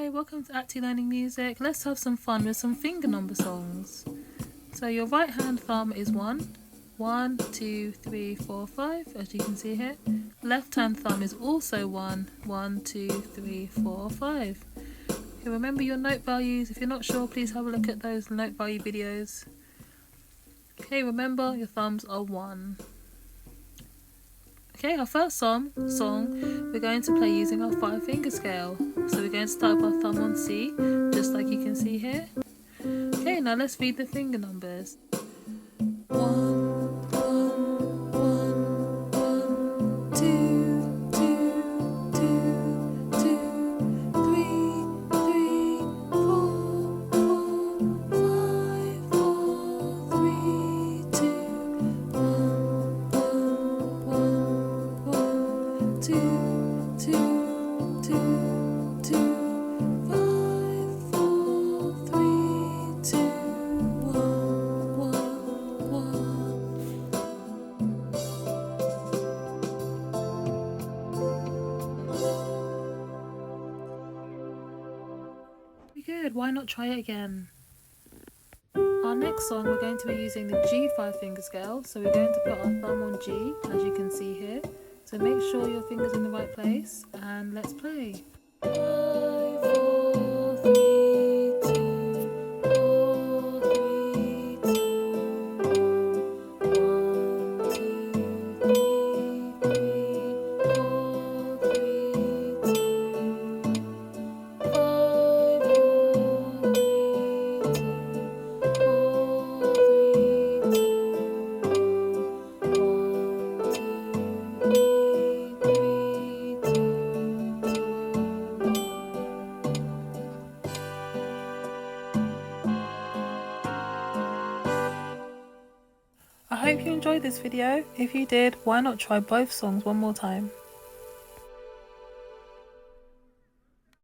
Hi, welcome to Acti Learning Music. Let's have some fun with some finger number songs. So your right hand thumb is 1, 1, 2, 3, 4, 5, as you can see here. Left hand thumb is also 1, 1, 2, 3, 4, 5. Okay, remember your note values. If you're not sure, please have a look at those note value videos. Okay, remember your thumbs are 1. Okay, our first song, we're going to play using our 5-finger scale. So we're going to start with our thumb on C, just like you can see here. Okay, now let's read the finger numbers. 1, 1, 1, 1, 2, 2, 2, 2, 3, 3, 4, 4, 5, 4, 3, 2, 1, 1, 1, 1, 2, 2, 2, 2, 5, 4, 3, 2, 1, 1, 1. Good, why not try it again? Our next song, we're going to be using the G 5-finger scale, so we're going to put our thumb on G, as you can see here. So make sure your finger's in the right place, and let's play. 5, 4, 3, 2, 4, 3, 2, 1, 1, 2, 3, 3, 4, 3, 2, 5, 4, 3, 2, 4, 3, 2, 1, 2, 3, 3, 2. I hope you enjoyed this video. If you did, why not try both songs one more time?